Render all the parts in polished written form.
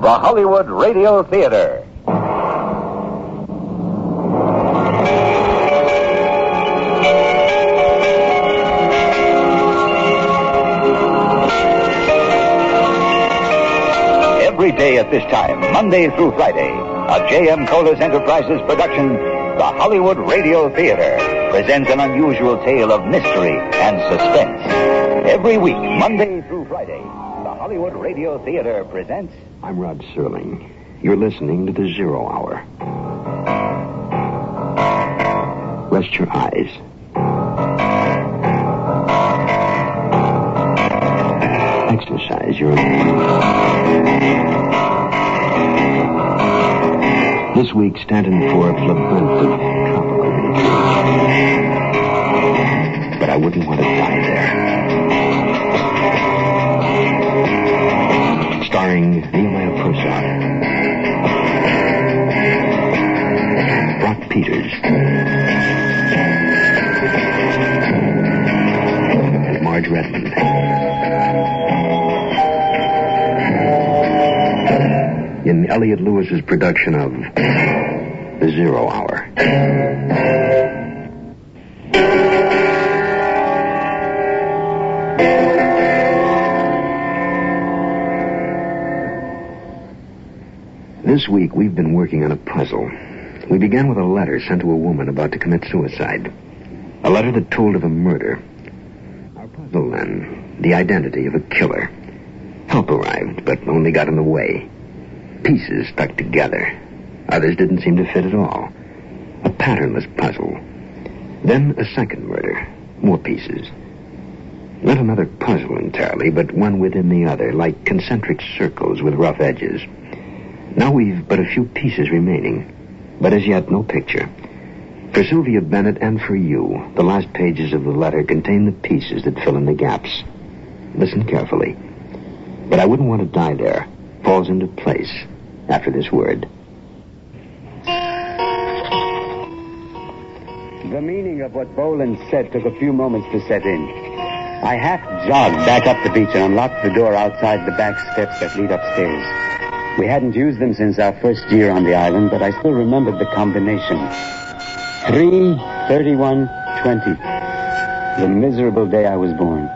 the Hollywood Radio Theater. Every day at this time, Monday through Friday, a J.M. Kholos Enterprises production, the Hollywood Radio Theater, presents an unusual tale of mystery and suspense. Every week, Monday through Friday, the Hollywood Radio Theater presents... I'm Rod Serling. You're listening to the 0 Hour. Rest your eyes. Exercise your... This week, Stanton Forbes labyrinth of tropical nature. But I wouldn't want to die there. Starring Nehemiah Purcell, Brock Peters, and Marge Redmond. In Elliot Lewis's production of The 0 Hour. This week, we've been working on a puzzle. We began with a letter sent to a woman about to commit suicide. A letter that told of a murder. Our puzzle, then, the identity of a killer. Help arrived, but only got in the way. Pieces stuck together. Others didn't seem to fit at all. A patternless puzzle. Then a second murder. More pieces. Not another puzzle entirely, but one within the other, like concentric circles with rough edges. Now we've but a few pieces remaining, but as yet no picture. For Sylvia Bennett and for you, the last pages of the letter contain the pieces that fill in the gaps. Listen carefully. But I wouldn't want to die there. Falls into place after this word. The meaning of what Boland said took a few moments to set in. I half jogged back up the beach and unlocked the door outside the back steps that lead upstairs. We hadn't used them since our first year on the island, but I still remembered the combination. 3/31/20. The miserable day I was born.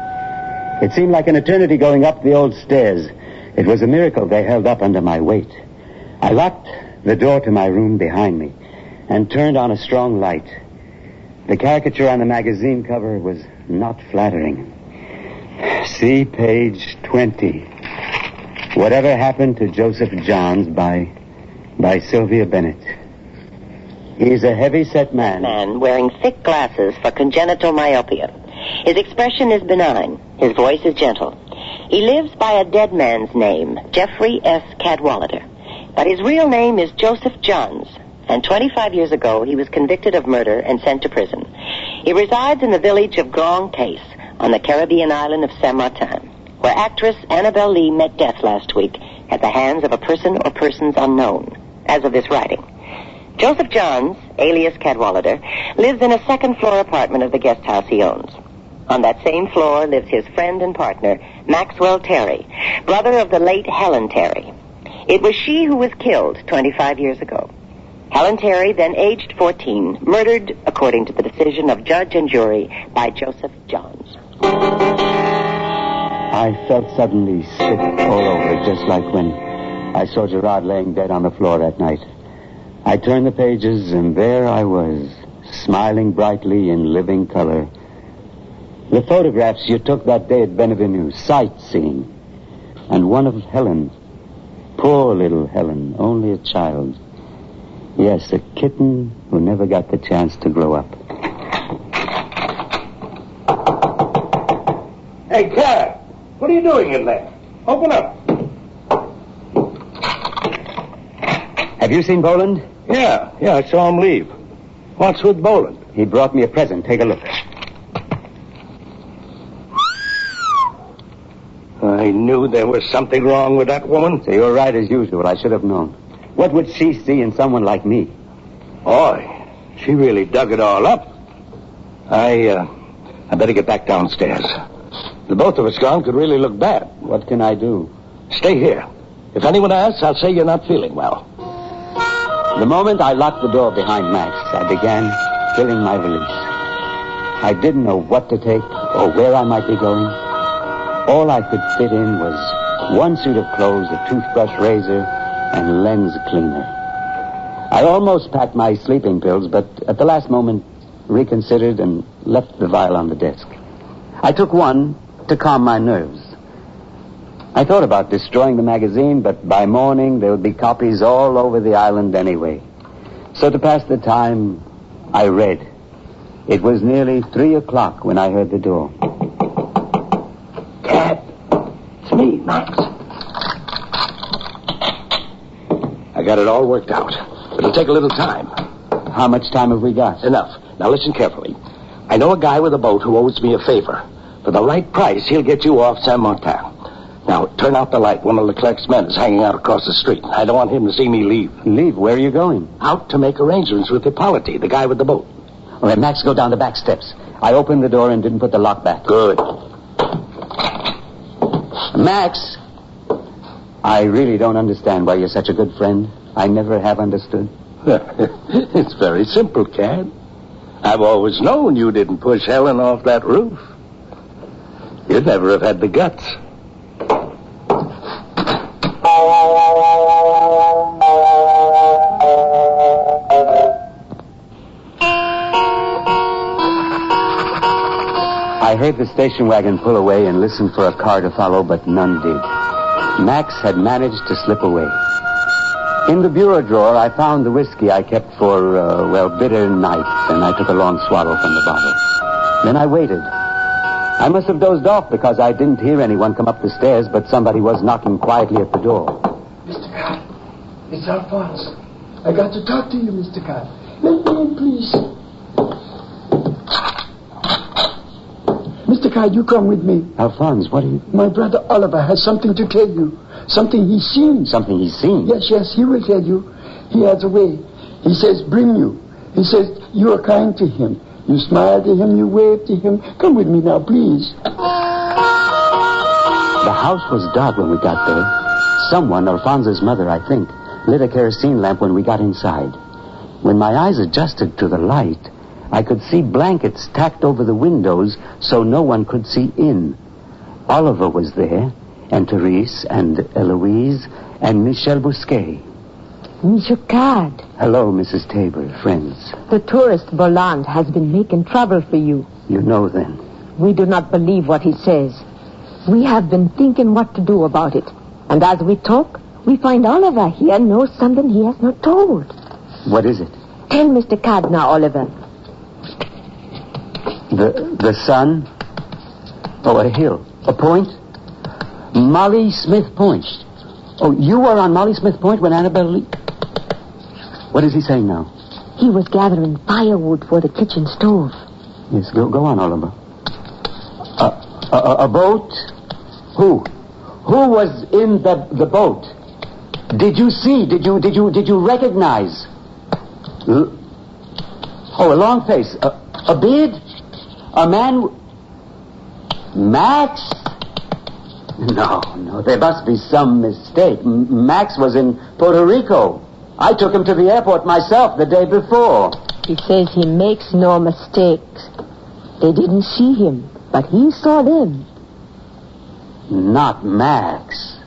It seemed like an eternity going up the old stairs. It was a miracle they held up under my weight. I locked the door to my room behind me and turned on a strong light. The caricature on the magazine cover was not flattering. See page 20. Whatever Happened to Joseph Johns by Sylvia Bennett. He's a heavy-set man wearing thick glasses for congenital myopia. His expression is benign. His voice is gentle. He lives by a dead man's name, Jeffrey S. Cadwallader. But his real name is Joseph Johns, and 25 years ago he was convicted of murder and sent to prison. He resides in the village of Grand Case on the Caribbean island of Saint Martin, where actress Annabelle Lee met death last week at the hands of a person or persons unknown, as of this writing. Joseph Johns, alias Cadwallader, lives in a second-floor apartment of the guest house he owns. On that same floor lives his friend and partner, Maxwell Terry, brother of the late Helen Terry. It was she who was killed 25 years ago. Helen Terry, then aged 14, murdered, according to the decision of judge and jury, by Joseph Johns. I felt suddenly sick all over, just like when I saw Gerard laying dead on the floor that night. I turned the pages, and there I was, smiling brightly in living color. The photographs you took that day at Benvenue, sightseeing, and one of Helen. Poor little Helen, only a child. Yes, a kitten who never got the chance to grow up. Hey, Cat, what are you doing in there? Open up. Have you seen Boland? Yeah, I saw him leave. What's with Boland? He brought me a present. Take a look. I knew there was something wrong with that woman. So you're right as usual. I should have known. What would she see in someone like me? Boy, she really dug it all up. I better get back downstairs. The both of us gone could really look bad. What can I do? Stay here. If anyone asks, I'll say you're not feeling well. The moment I locked the door behind Max, I began filling my valise. I didn't know what to take or where I might be going. All I could fit in was one suit of clothes, a toothbrush, razor, and lens cleaner. I almost packed my sleeping pills, but at the last moment reconsidered and left the vial on the desk. I took one to calm my nerves. I thought about destroying the magazine, but by morning there would be copies all over the island anyway. So to pass the time, I read. It was nearly 3 o'clock when I heard the door. Dad, it's me, Max. I got it all worked out. It'll take a little time. How much time have we got? Enough. Now listen carefully. I know a guy with a boat who owes me a favor. For the right price, he'll get you off Saint-Martin. Now, turn out the light. One of Leclerc's men is hanging out across the street. I don't want him to see me leave. Leave? Where are you going? Out to make arrangements with Hippolyte, the guy with the boat. All right, Max, go down the back steps. I opened the door and didn't put the lock back. Good. Max, I really don't understand why you're such a good friend. I never have understood. It's very simple, Cad. I've always known you didn't push Helen off that roof. You'd never have had the guts. I heard the station wagon pull away and listened for a car to follow, but none did. Max had managed to slip away. In the bureau drawer, I found the whiskey I kept for, bitter nights, and I took a long swallow from the bottle. Then I waited. I must have dozed off because I didn't hear anyone come up the stairs, but somebody was knocking quietly at the door. Mr. Card, it's Alphonse. I got to talk to you, Mr. Card. Let me in, please. Mr. Card, you come with me. Alphonse, what are you... My brother Oliver has something to tell you. Something he's seen. Something he's seen? Yes, he will tell you. He has a way. He says, bring you. He says, you are kind to him. You smile to him, you wave to him. Come with me now, please. The house was dark when we got there. Someone, Alphonse's mother, I think, lit a kerosene lamp when we got inside. When my eyes adjusted to the light, I could see blankets tacked over the windows so no one could see in. Oliver was there, and Therese, and Eloise, and Michel Bousquet. Monsieur Card. Hello, Mrs. Tabor, friends. The tourist Bolland has been making trouble for you. You know, then. We do not believe what he says. We have been thinking what to do about it. And as we talk, we find Oliver here knows something he has not told. What is it? Tell Mr. Card now, Oliver. The sun? Oh, a hill. A point? Molly Smith Point. Oh, you were on Molly Smith Point when Annabelle... What is he saying now? He was gathering firewood for the kitchen stove. Yes, go on, Oliver. A boat? Who? Who was in the boat? Did you see? Did you recognize? A long face. A beard? A man... Max? No, there must be some mistake. Max was in Puerto Rico. I took him to the airport myself the day before. He says he makes no mistakes. They didn't see him, but he saw them. Not Max.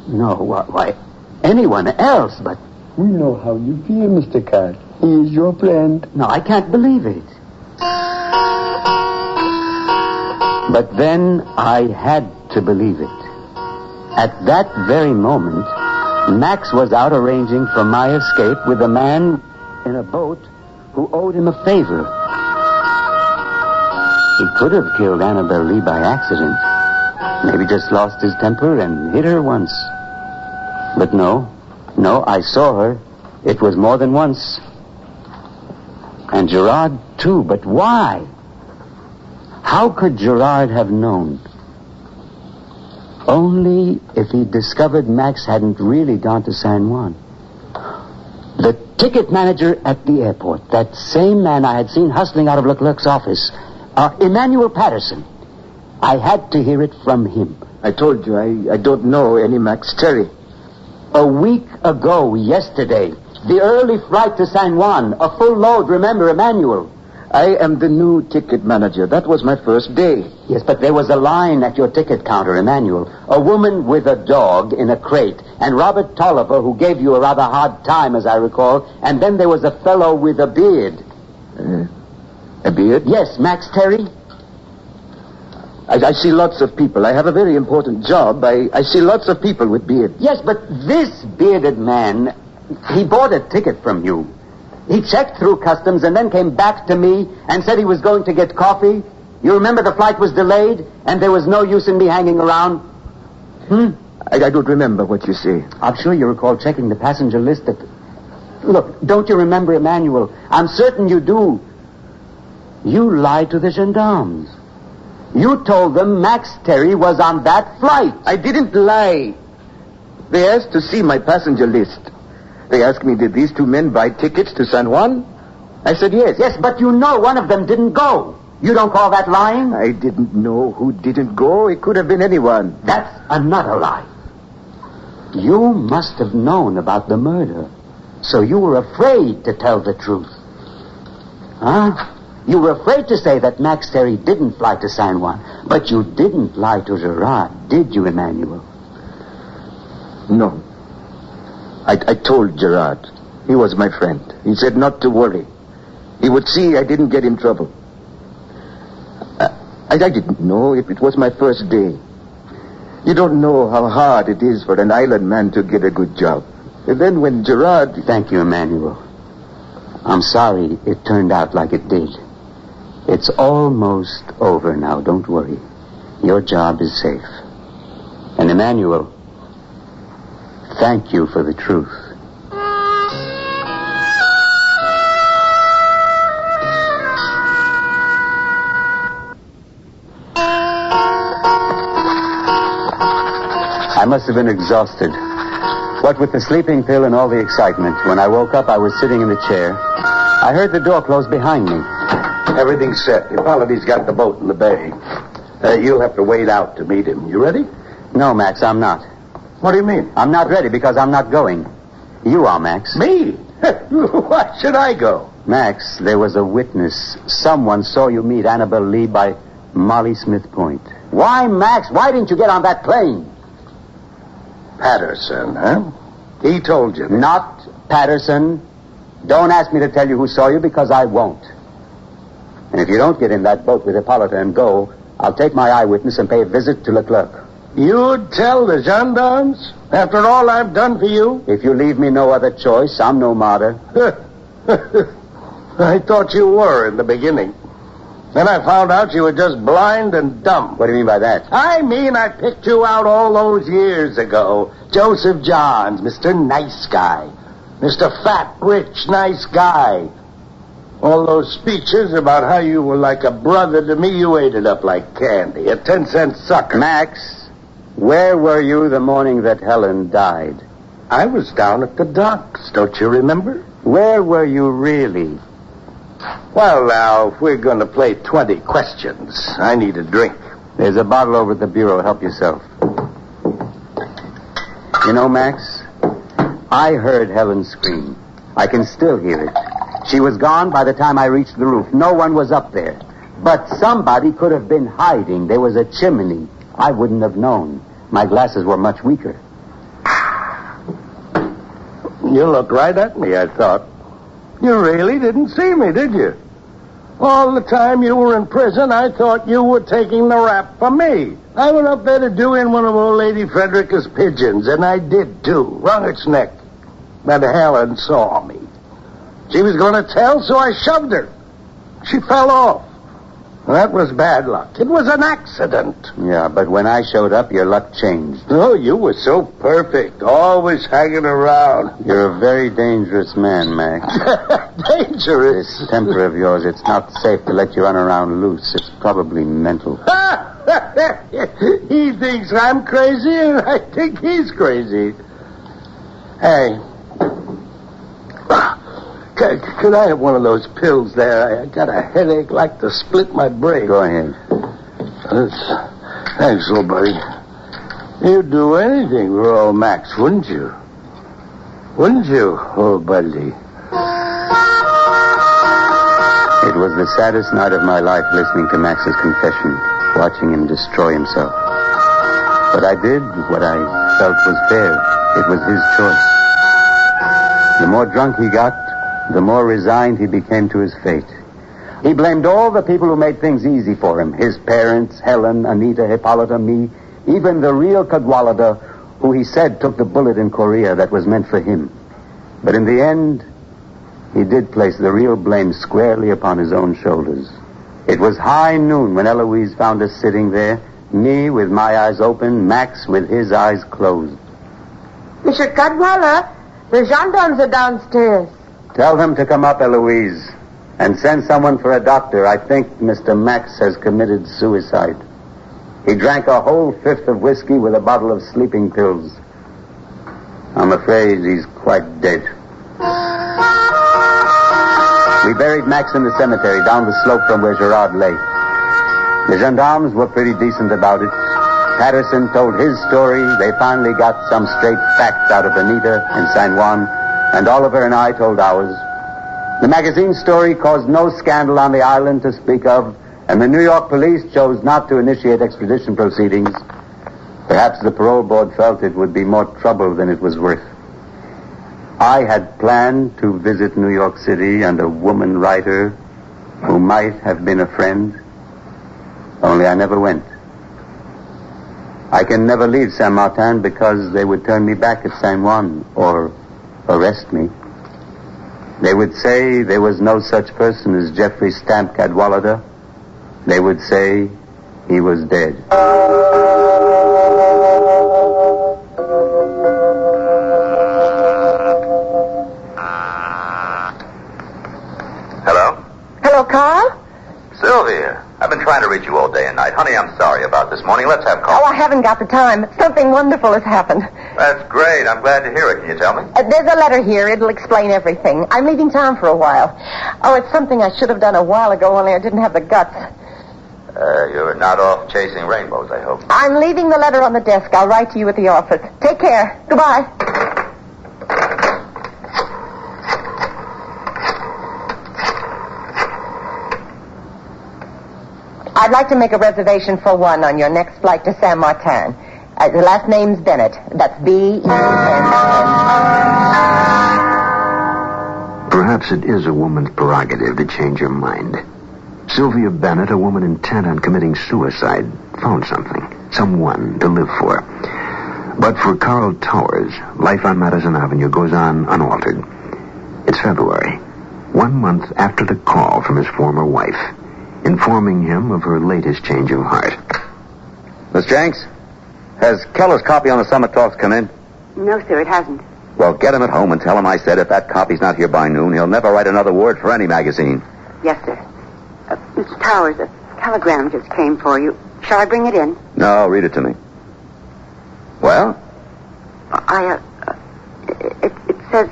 No, why, anyone else, but... We know how you feel, Mr. Card. He is your friend. No, I can't believe it. But then I had to believe it. At that very moment, Max was out arranging for my escape with a man in a boat who owed him a favor. He could have killed Annabelle Lee by accident. Maybe just lost his temper and hit her once. But no, I saw her. It was more than once. And Gerard, too. But why? How could Gerard have known? Only if he discovered Max hadn't really gone to San Juan. The ticket manager at the airport, that same man I had seen hustling out of Leclerc's office, Emmanuel Patterson. I had to hear it from him. I told you, I don't know any Max Terry. A week ago, yesterday. The early flight to San Juan. A full load, remember, Emmanuel. I am the new ticket manager. That was my first day. Yes, but there was a line at your ticket counter, Emmanuel. A woman with a dog in a crate. And Robert Tolliver, who gave you a rather hard time, as I recall. And then there was a fellow with a beard. A beard? Yes, Max Terry. I see lots of people. I have a very important job. I see lots of people with beards. Yes, but this bearded man, he bought a ticket from you. He checked through customs and then came back to me and said he was going to get coffee. You remember the flight was delayed and there was no use in me hanging around? I don't remember what you say. I'm sure you recall checking the passenger list at... Look, don't you remember, Emmanuel? I'm certain you do. You lied to the gendarmes. You told them Max Terry was on that flight. I didn't lie. They asked to see my passenger list. They asked me, did these two men buy tickets to San Juan? I said yes. Yes, but you know one of them didn't go. You don't call that lying? I didn't know who didn't go. It could have been anyone. That's another lie. You must have known about the murder, so you were afraid to tell the truth. Huh? You were afraid to say that Max Terry didn't fly to San Juan, but you didn't lie to Gerard, did you, Emmanuel? No. I told Gerard. He was my friend. He said not to worry. He would see I didn't get in trouble. I didn't know if it was my first day. You don't know how hard it is for an island man to get a good job. And then when Gerard... Thank you, Emmanuel. I'm sorry it turned out like it did. It's almost over now, don't worry. Your job is safe. And Emmanuel, thank you for the truth. I must have been exhausted. What with the sleeping pill and all the excitement, when I woke up, I was sitting in the chair. I heard the door close behind me. Everything's set. Hippolyte's got the boat in the bay. You'll have to wait out to meet him. You ready? No, Max, I'm not. What do you mean? I'm not ready because I'm not going. You are, Max. Me? Why should I go? Max, there was a witness. Someone saw you meet Annabelle Lee by Molly Smith Point. Why, Max? Why didn't you get on that plane? Patterson, huh? He told you. Not Patterson. Don't ask me to tell you who saw you because I won't. And if you don't get in that boat with Hippolyta and go, I'll take my eyewitness and pay a visit to Leclerc. You'd tell the gendarmes? After all I've done for you? If you leave me no other choice, I'm no martyr. I thought you were in the beginning. Then I found out you were just blind and dumb. What do you mean by that? I mean I picked you out all those years ago. Joseph Johns, Mr. Nice Guy. Mr. Fat, Rich, Nice Guy. All those speeches about how you were like a brother to me, you ate it up like candy. A 10-cent sucker. Max, where were you the morning that Helen died? I was down at the docks, don't you remember? Where were you really? Well, now, if we're going to play 20 questions, I need a drink. There's a bottle over at the bureau. Help yourself. You know, Max, I heard Helen scream. I can still hear it. She was gone by the time I reached the roof. No one was up there. But somebody could have been hiding. There was a chimney. I wouldn't have known. My glasses were much weaker. You looked right at me, I thought. You really didn't see me, did you? All the time you were in prison, I thought you were taking the rap for me. I went up there to do in one of old Lady Frederica's pigeons, and I did, too. Wrung its neck. But Helen saw me. She was going to tell, so I shoved her. She fell off. That was bad luck. It was an accident. Yeah, but when I showed up, your luck changed. Oh, you were so perfect, always hanging around. You're a very dangerous man, Max. Dangerous? This temper of yours, it's not safe to let you run around loose. It's probably mental. He thinks I'm crazy, and I think he's crazy. Hey. Could I have one of those pills there? I got a headache like to split my brain. Go ahead. Thanks, little buddy. You'd do anything for old Max, wouldn't you? Wouldn't you, old buddy? It was the saddest night of my life listening to Max's confession, watching him destroy himself. But I did what I felt was fair. It was his choice. The more drunk he got, the more resigned he became to his fate. He blamed all the people who made things easy for him. His parents, Helen, Anita, Hippolyta, me, even the real Cadwallader, who he said took the bullet in Korea that was meant for him. But in the end, he did place the real blame squarely upon his own shoulders. It was high noon when Eloise found us sitting there, me with my eyes open, Max with his eyes closed. Mr. Cadwallader, the gendarmes are downstairs. Tell them to come up, Eloise, and send someone for a doctor. I think Mr. Max has committed suicide. He drank a whole fifth of whiskey with a bottle of sleeping pills. I'm afraid he's quite dead. We buried Max in the cemetery down the slope from where Gerard lay. The gendarmes were pretty decent about it. Patterson told his story. They finally got some straight facts out of Anita in San Juan, and Oliver and I told ours. The magazine story caused no scandal on the island to speak of, and the New York police chose not to initiate extradition proceedings. Perhaps the parole board felt it would be more trouble than it was worth. I had planned to visit New York City and a woman writer who might have been a friend, only I never went. I can never leave Saint Martin because they would turn me back at San Juan or arrest me. They would say there was no such person as Jeffrey Stamp Cadwallader. They would say he was dead. Hello? Hello, Carl? Sylvia, I've been trying to reach you all day and night. Honey, I'm sorry about this morning. Let's have coffee. Oh, I haven't got the time. Something wonderful has happened. That's great. I'm glad to hear it. Can you tell me? There's a letter here. It'll explain everything. I'm leaving town for a while. Oh, it's something I should have done a while ago, only I didn't have the guts. You're not off chasing rainbows, I hope. I'm leaving the letter on the desk. I'll write to you at the office. Take care. Goodbye. I'd like to make a reservation for one on your next flight to Saint Martin. The last name's Bennett. That's B-E-N-N. Perhaps it is a woman's prerogative to change her mind. Sylvia Bennett, a woman intent on committing suicide, found someone to live for. But for Carl Towers, life on Madison Avenue goes on unaltered. It's February, 1 month after the call from his former wife, informing him of her latest change of heart. Miss Jenks, has Keller's copy on the Summit Talks come in? No, sir, it hasn't. Well, get him at home and tell him I said if that copy's not here by noon, he'll never write another word for any magazine. Yes, sir. Mr. Towers, a telegram just came for you. Shall I bring it in? No, read it to me. Well? It says,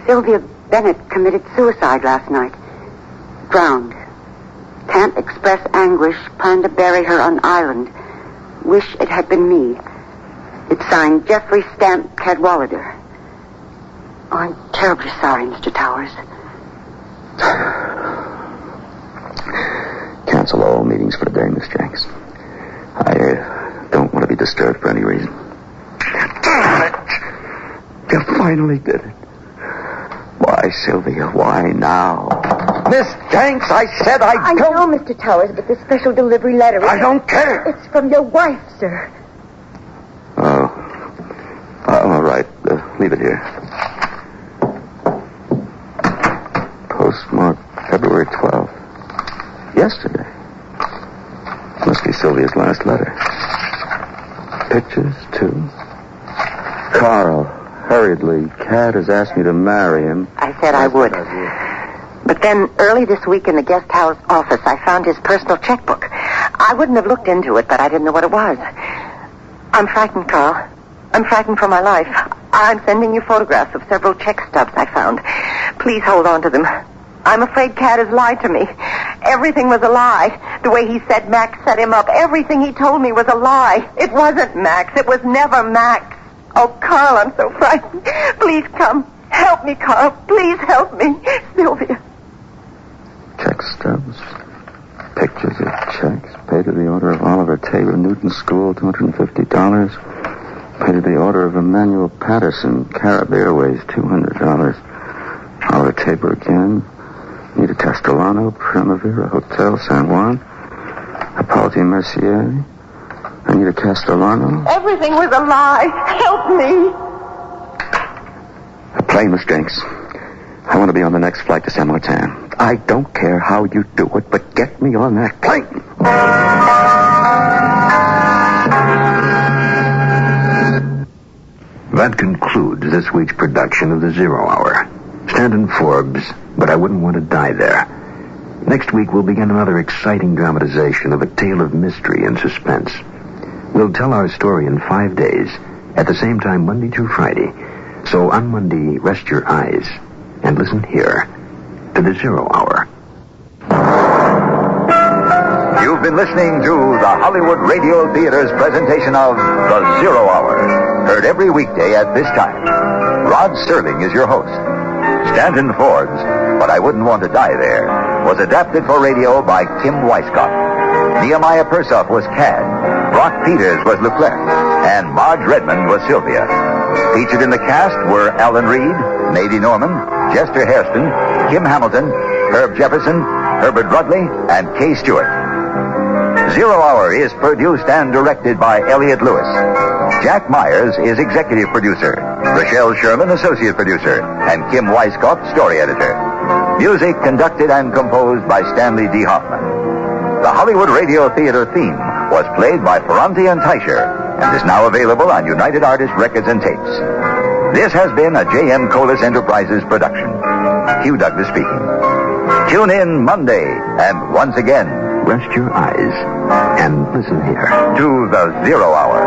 Sylvia Bennett committed suicide last night. Drowned. Can't express anguish. Plan to bury her on island. Wish it had been me. It's signed Jeffrey Stamp Cadwallader. Oh, I'm terribly sorry, Mr. Towers. Cancel all meetings for today, Miss Jenks. I don't want to be disturbed for any reason. Damn it! You finally did it. Why, Sylvia, why now? Miss Jenks, I said I don't... I know, Mr. Towers, but the special delivery letter... I don't care. It's from your wife, sir. Oh. All right. Leave it here. Postmarked February 12th. Yesterday. Must be Sylvia's last letter. Pictures, too. Carl, hurriedly, Cat has asked me to marry him. I said I would. But then, early this week in the guest house office, I found his personal checkbook. I wouldn't have looked into it, but I didn't know what it was. I'm frightened, Carl. I'm frightened for my life. I'm sending you photographs of several check stubs I found. Please hold on to them. I'm afraid Cat has lied to me. Everything was a lie. The way he said Max set him up, everything he told me was a lie. It wasn't Max. It was never Max. Oh, Carl, I'm so frightened. Please come. Help me, Carl. Please help me. Sylvia. Check stubs. Pictures of checks. Paid to the order of Oliver Tabor, Newton School, $250. Paid to the order of Emmanuel Patterson, Carib Airways, $200. Oliver Tabor again. Nita Castellano, Primavera Hotel, San Juan. Apology Mercier. Anita Castellano. Everything was a lie. Help me. A plane, Miss Jenks. I want to be on the next flight to San Martin. I don't care how you do it, but get me on that plane. That concludes this week's production of The Zero Hour. Stanton Forbes, but I wouldn't want to die there. Next week, we'll begin another exciting dramatization of a tale of mystery and suspense. We'll tell our story in 5 days, at the same time Monday through Friday. So on Monday, rest your eyes and listen here to The Zero Hour. You've been listening to the Hollywood Radio Theater's presentation of The Zero Hour. Heard every weekday at this time. Rod Serling is your host. Stanton Forbes, but I wouldn't want to die there, was adapted for radio by Kim Weisskopf. Nehemiah Persoff was Cad. Brock Peters was Leclerc. And Marge Redmond was Sylvia. Featured in the cast were Alan Reed, Nadie Norman, Chester Hairston, Kim Hamilton, Herb Jefferson, Herbert Rudley, and Kay Stewart. Zero Hour is produced and directed by Elliot Lewis. Jack Myers is executive producer. Rochelle Sherman, associate producer. And Kim Weisskopf, story editor. Music conducted and composed by Stanley D. Hoffman. The Hollywood Radio Theater theme was played by Ferranti and Teicher and is now available on United Artists Records and Tapes. This has been a J.M. Kholos Enterprises production. Hugh Douglas speaking. Tune in Monday, and once again, Rest your eyes and listen here to The Zero Hour.